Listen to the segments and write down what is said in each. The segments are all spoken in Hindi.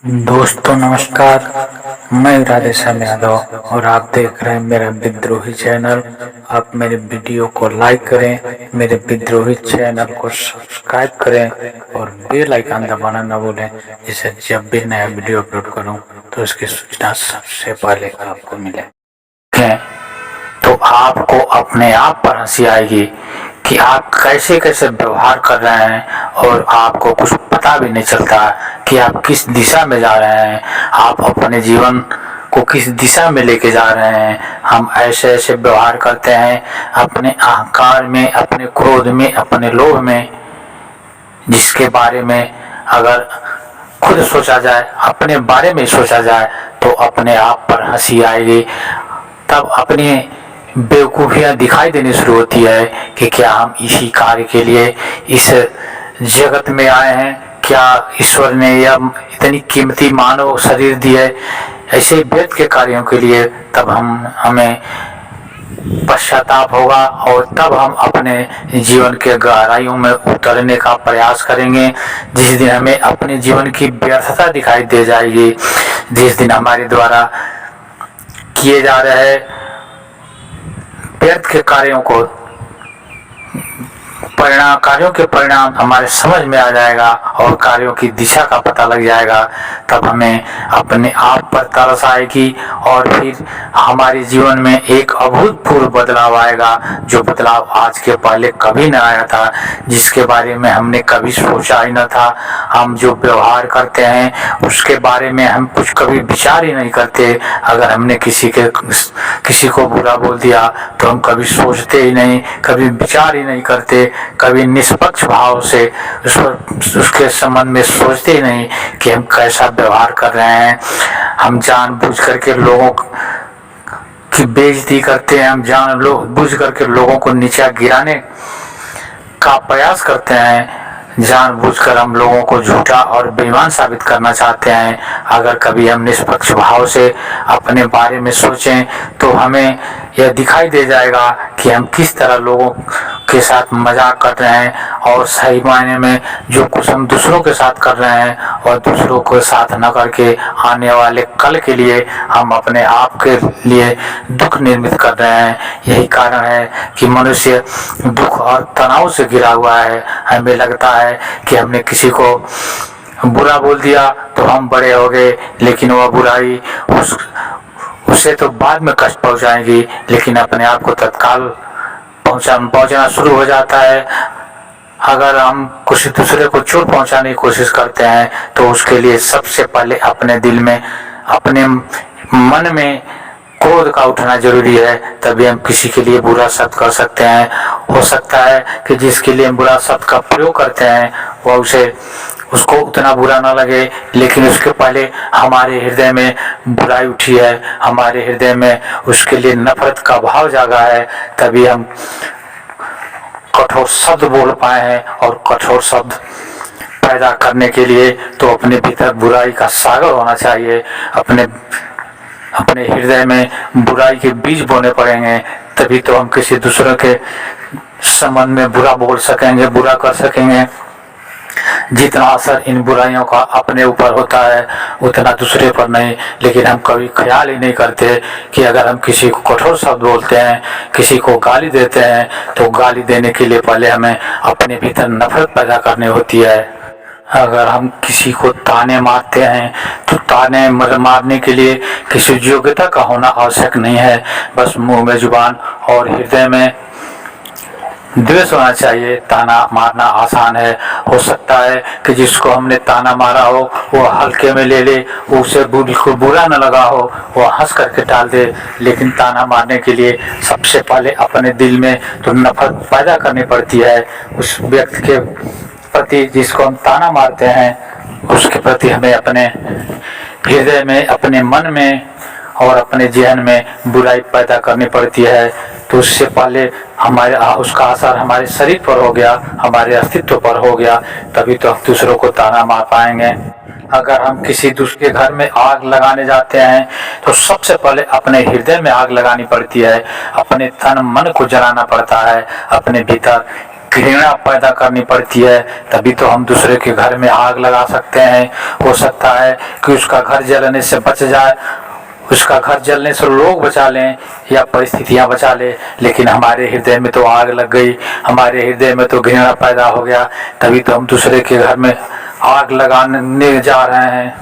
दोस्तों नमस्कार। मैं राधेश्याम यादव और आप देख रहे हैं मेरा विद्रोही चैनल। आप मेरे वीडियो को लाइक करें, मेरे विद्रोही चैनल को सब्सक्राइब करें और बेल आइकन दबाना न भूलें, जिससे जब भी नया वीडियो अपलोड करूं तो इसकी सूचना सबसे पहले आपको मिले। तो आपको अपने आप पर हंसी आएगी कि आप कैसे कैसे व्यवहार कर रहे हैं और आपको कुछ पता भी नहीं चलता कि आप किस दिशा में जा रहे हैं, आप अपने जीवन को किस दिशा में लेके जा रहे हैं। हम ऐसे ऐसे व्यवहार करते हैं अपने अहंकार में, अपने क्रोध में, अपने लोभ में, जिसके बारे में अगर खुद सोचा जाए, अपने बारे में सोचा जाए तो अपने आप पर हंसी आएगी। तब अपनी बेवकूफ़ियाँ दिखाई देनी शुरू होती है कि क्या हम इसी कार्य के लिए इस जगत में आए हैं, क्या ईश्वर ने यह इतनी कीमती मानव शरीर दी है ऐसे व्यर्थ के कार्यों के लिए। तब हमें पश्चाताप होगा और तब हम अपने जीवन के गहराइयों में उतरने का प्रयास करेंगे। जिस दिन हमें अपने जीवन की व्यर्थता दिखाई दे जाएगी, जिस दिन हमारे द्वारा किए जा रहे व्यर्थ के कार्यों के परिणाम हमारे समझ में आ जाएगा और कार्यों की दिशा का पता लग जाएगा। तब हमें अपने आप पर तरस आएगी और फिर हमारे जीवन में एक अभूतपूर्व बदलाव आएगा, जो बदलाव आज के पहले कभी न आया था, जिसके बारे में हमने कभी सोचा ही न था। हम जो व्यवहार करते हैं उसके बारे में हम कुछ कभी विचार ही नहीं करते। अगर हमने किसी को बुरा बोल दिया तो हम कभी सोचते ही नहीं, कभी विचार ही नहीं करते, कभी निष्पक्ष भाव से उसके संबंध में सोचते ही नहीं कि हम कैसा व्यवहार कर रहे हैं। हम जानबूझ करके लोगों की बेइज्जती करते हैं, हम जानबूझ करके लोगों को नीचा गिराने का प्रयास करते हैं, जानबूझकर हम लोगों को झूठा और बेईमान साबित करना चाहते हैं। अगर कभी हम निष्पक्ष भाव से अपने बारे में सोचें तो हमें यह दिखाई दे जाएगा कि हम किस तरह लोगों के साथ मजाक कर रहे हैं और सही मायने में जो कुछ हम दूसरों के साथ कर रहे हैं और दूसरों के साथ न करके आने वाले कल के लिए हम अपने आप के लिए दुख निर्मित कर रहे हैं। यही कारण है कि मनुष्य दुख और तनाव से घिरा हुआ है। हमें लगता है कि हमने किसी को बुरा बोल दिया तो हम बड़े हो गए, लेकिन वह बुराई उसे तो बाद में कष्ट पहुंचाएगी, लेकिन अपने आप को तत्काल पहुंचना शुरू हो जाता है। अगर हम किसी दूसरे को चोट पहुंचाने की कोशिश करते हैं तो उसके लिए सबसे पहले अपने दिल में, अपने मन में क्रोध का उठना जरूरी है, तभी हम किसी के लिए बुरा शब्द कर सकते हैं। हो सकता है कि जिसके लिए हम बुरा शब्द का प्रयोग करते हैं वह उसको उतना बुरा ना लगे, लेकिन उसके पहले हमारे हृदय में बुराई उठी है, हमारे हृदय में उसके लिए नफरत का भाव जागा है, तभी हम कठोर शब्द बोल पाए हैं। और कठोर शब्द पैदा करने के लिए तो अपने भीतर बुराई का सागर होना चाहिए, अपने हृदय में बुराई के बीज बोने पड़ेंगे, तभी तो हम किसी दूसरे के संबंध में बुरा बोल सकेंगे, बुरा कर सकेंगे। जितना असर इन बुराइयों का अपने ऊपर होता है उतना दूसरे पर नहीं, लेकिन हम कभी ख्याल ही नहीं करते कि अगर हम किसी को कठोर शब्द बोलते हैं, किसी को गाली देते हैं, तो गाली देने के लिए पहले हमें अपने भीतर नफरत पैदा करनी होती है। अगर हम किसी को ताने मारते हैं तो ताने मारने के लिए किसी योग्यता का होना आवश्यक नहीं है, बस मुंह में जुबान और हृदय में द्वेष होना चाहिए। ताना मारना आसान है, हो सकता है कि जिसको हमने ताना मारा हो वो हल्के में ले ले, उसे बिल्कुल बुरा न लगा हो, वो हंस करके टाल दे, लेकिन ताना मारने के लिए सबसे पहले अपने दिल में तो नफरत पैदा करनी पड़ती है। उस व्यक्ति के प्रति जिसको हम ताना मारते हैं उसके प्रति हमें अपने हृदय में, अपने मन में और अपने जहन में बुराई पैदा करनी पड़ती है। तो उससे पहले उसका असर हमारे शरीर पर हो गया, हमारे अस्तित्व पर हो गया, तभी तो हम दूसरों को ताना मार पाएंगे। अगर हम किसी दूसरे घर में आग लगाने जाते हैं तो सबसे पहले अपने हृदय में आग लगानी पड़ती है, अपने तन मन को जलाना पड़ता है, अपने भीतर घृणा पैदा करनी पड़ती है, तभी तो हम दूसरे के घर में आग लगा सकते हैं। हो सकता है कि उसका घर जलने से बच जाए, उसका घर जलने से लोग बचा लें या परिस्थितियां बचा ले, लेकिन हमारे हृदय में तो आग लग गई, हमारे हृदय में तो घृणा पैदा हो गया, तभी तो हम दूसरे के घर में आग लगाने जा रहे हैं।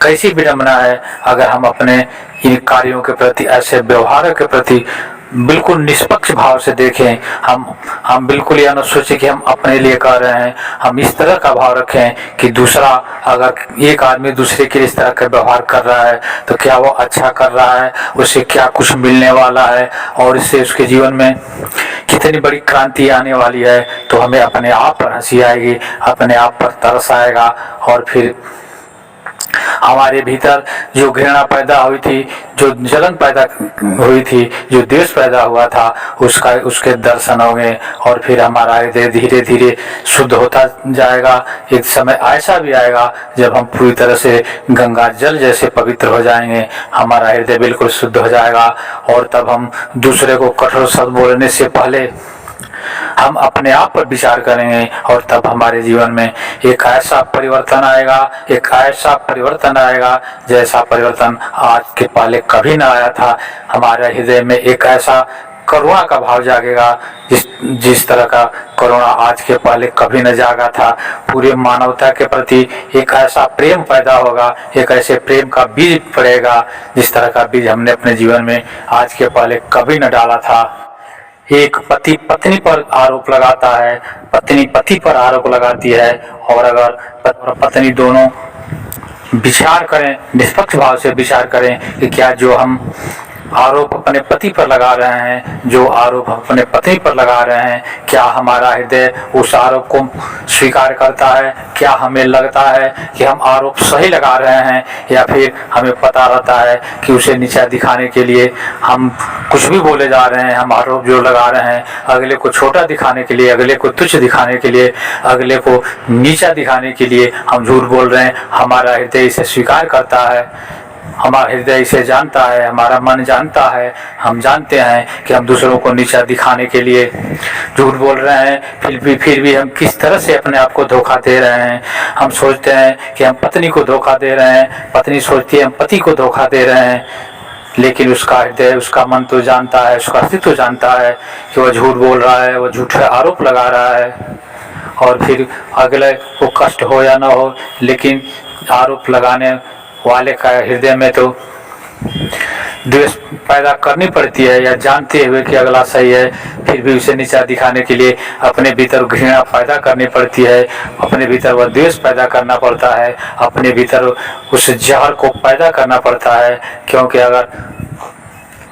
कैसी विडंबना है अगर हम अपने इन कार्यों के प्रति, ऐसे व्यवहारों के प्रति बिल्कुल निष्पक्ष भाव से देखें। हम बिल्कुल यह न सोचें कि हम अपने लिए कर रहे हैं। हम इस तरह का भाव रखें कि दूसरा, अगर एक आदमी दूसरे के इस तरह का व्यवहार कर रहा है तो क्या वो अच्छा कर रहा है, उसे क्या कुछ मिलने वाला है और इससे उसके जीवन में कितनी बड़ी क्रांति आने वाली है। तो हमें अपने आप पर हंसी आएगी, अपने आप पर तरस आएगा, और फिर हमारे भीतर जो घृणा पैदा हुई थी, जो जलन पैदा हुई थी, जो द्वेष पैदा हुआ था, उसके दर्शन होंगे, और फिर हमारा हृदय धीरे धीरे शुद्ध होता जाएगा। एक समय ऐसा भी आएगा जब हम पूरी तरह से गंगा जल जैसे पवित्र हो जाएंगे, हमारा हृदय बिल्कुल शुद्ध हो जाएगा, और तब हम दूसरे को कठोर शब्द बोलने से पहले हम अपने आप पर विचार करेंगे, और तब हमारे जीवन में एक ऐसा परिवर्तन आएगा, एक ऐसा परिवर्तन आएगा जैसा परिवर्तन आज के पहले कभी ना आया था। हमारे हृदय में एक ऐसा करुणा का भाव जागेगा जिस तरह का करुणा आज के पहले कभी न जागा था। पूरे मानवता के प्रति एक ऐसा प्रेम पैदा होगा, एक ऐसे प्रेम का बीज पड़ेगा जिस तरह का बीज हमने अपने जीवन में आज के पहले कभी न डाला था। एक पति पत्नी पर आरोप लगाता है, पत्नी पति पर आरोप लगाती है, और अगर पति और पत्नी दोनों विचार करें, निष्पक्ष भाव से विचार करें कि क्या जो हम आरोप अपने पति पर लगा रहे हैं, जो आरोप अपने पत्नी पर लगा रहे हैं, क्या हमारा हृदय उस आरोप को स्वीकार करता है? क्या हमें लगता है कि हम आरोप सही लगा रहे हैं, या फिर हमें पता रहता है कि उसे नीचा दिखाने के लिए हम कुछ भी बोले जा रहे हैं? हम आरोप जो लगा रहे हैं अगले को छोटा दिखाने के लिए, अगले को तुच्छ दिखाने के लिए, अगले को नीचा दिखाने के लिए हम झूठ बोल रहे हैं। हमारा हृदय इसे स्वीकार करता है, हमारा हृदय इसे जानता है, हमारा मन जानता है। हम जानते हैं कि हम दूसरों को नीचा दिखाने के लिए झूठ बोल रहे हैं, फिर भी हम किस तरह से अपने आप को धोखा दे रहे हैं। हम सोचते हैं कि हम पत्नी को धोखा दे रहे हैं, पत्नी सोचती है हम पति को धोखा दे रहे हैं, लेकिन उसका हृदय, उसका मन तो जानता है, उसका अस्तित्व जानता है कि वह झूठ बोल रहा है, वह झूठे आरोप लगा रहा है। और फिर अगले को कष्ट हो या न हो, लेकिन आरोप लगाने वाले का हृदय में तो द्वेष पैदा करनी पड़ती है, या जानते हुए कि अगला सही है फिर भी उसे नीचा दिखाने के लिए अपने भीतर घृणा पैदा करनी पड़ती है, अपने भीतर वह द्वेष पैदा करना पड़ता है, अपने भीतर उस जहर को पैदा करना पड़ता है। क्योंकि अगर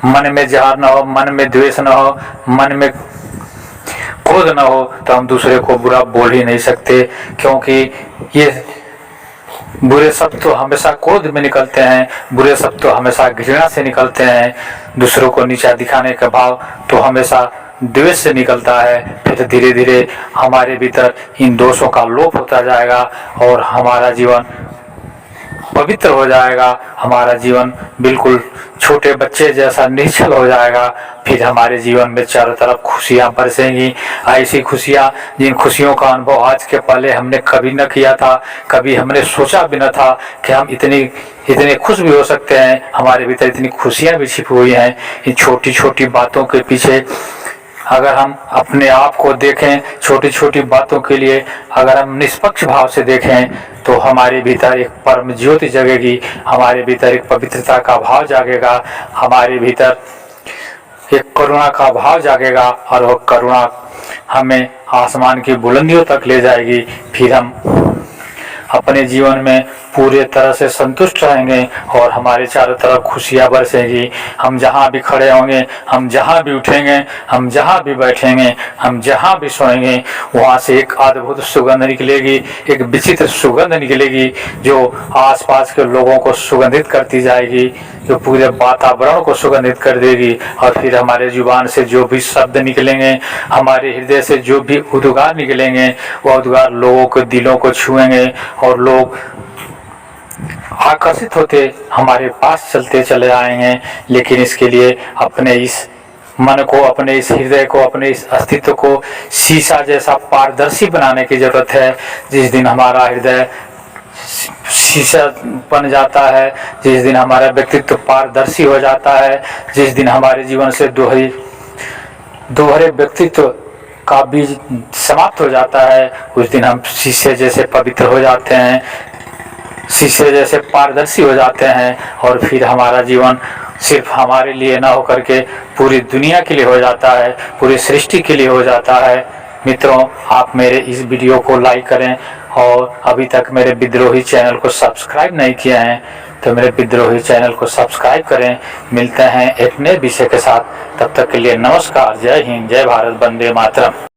मन में जहर न हो, मन में द्वेष न हो, मन में क्रोध न हो, तो हम दूसरे को बुरा बोल ही नहीं सकते। क्योंकि ये बुरे शब्द तो हमेशा क्रोध में निकलते हैं, बुरे शब्द तो हमेशा घृणा से निकलते हैं, दूसरों को नीचा दिखाने का भाव तो हमेशा द्वेष से निकलता है। फिर धीरे धीरे हमारे भीतर इन दोषों का लोप होता जाएगा और हमारा जीवन पवित्र हो जाएगा, हमारा जीवन बिल्कुल छोटे बच्चे जैसा निश्चल हो जाएगा। फिर हमारे जीवन में चारों तरफ खुशियां बरसेंगी, ऐसी खुशियां जिन खुशियों का अनुभव आज के पहले हमने कभी न किया था, कभी हमने सोचा भी न था कि हम इतने खुश भी हो सकते हैं। हमारे भीतर इतनी खुशियां भी छिपी हुई हैं इन छोटी छोटी बातों के पीछे। अगर हम अपने आप को देखें, छोटी छोटी बातों के लिए अगर हम निष्पक्ष भाव से देखें, तो हमारे भीतर एक परम ज्योति जगेगी, हमारे भीतर एक पवित्रता का भाव जागेगा, हमारे भीतर एक करुणा का भाव जागेगा, और वह करुणा हमें आसमान की बुलंदियों तक ले जाएगी। फिर हम अपने जीवन में पूरे तरह से संतुष्ट रहेंगे और हमारे चारों तरफ खुशियां बरसेगी। हम जहाँ भी खड़े होंगे, हम जहाँ भी उठेंगे, हम जहाँ भी बैठेंगे, हम जहाँ भी सोएंगे, वहाँ से एक अद्भुत सुगंध निकलेगी, एक विचित्र सुगंध निकलेगी जो आसपास के लोगों को सुगंधित करती जाएगी, जो पूरे वातावरण को सुगंधित कर देगी। और फिर हमारे जुबान से जो भी शब्द निकलेंगे, हमारे हृदय से जो भी उद्गार निकलेंगे, वह उद्गार लोगों के दिलों को छुएंगे और लोग आकर्षित होते हमारे पास चलते चले आएंगे। लेकिन इसके लिए अपने इस मन को, अपने इस हृदय को, अपने इस अस्तित्व को शीशा जैसा पारदर्शी बनाने की जरूरत है। जिस दिन हमारा हृदय शीशा बन जाता है, जिस दिन हमारा व्यक्तित्व पारदर्शी हो जाता है, जिस दिन हमारे जीवन से दोहरे व्यक्तित्व का बीज समाप्त हो जाता है, उस दिन हम शीशे जैसे पवित्र हो जाते हैं, शीशे जैसे पारदर्शी हो जाते हैं। और फिर हमारा जीवन सिर्फ हमारे लिए ना होकर के पूरी दुनिया के लिए हो जाता है, पूरी सृष्टि के लिए हो जाता है। मित्रों, आप मेरे इस वीडियो को लाइक करें और अभी तक मेरे विद्रोही चैनल को सब्सक्राइब नहीं किया है तो मेरे विद्रोही चैनल को सब्सक्राइब करें। मिलते हैं एक नए विषय के साथ, तब तक के लिए नमस्कार। जय हिंद, जय भारत, वंदे मातरम।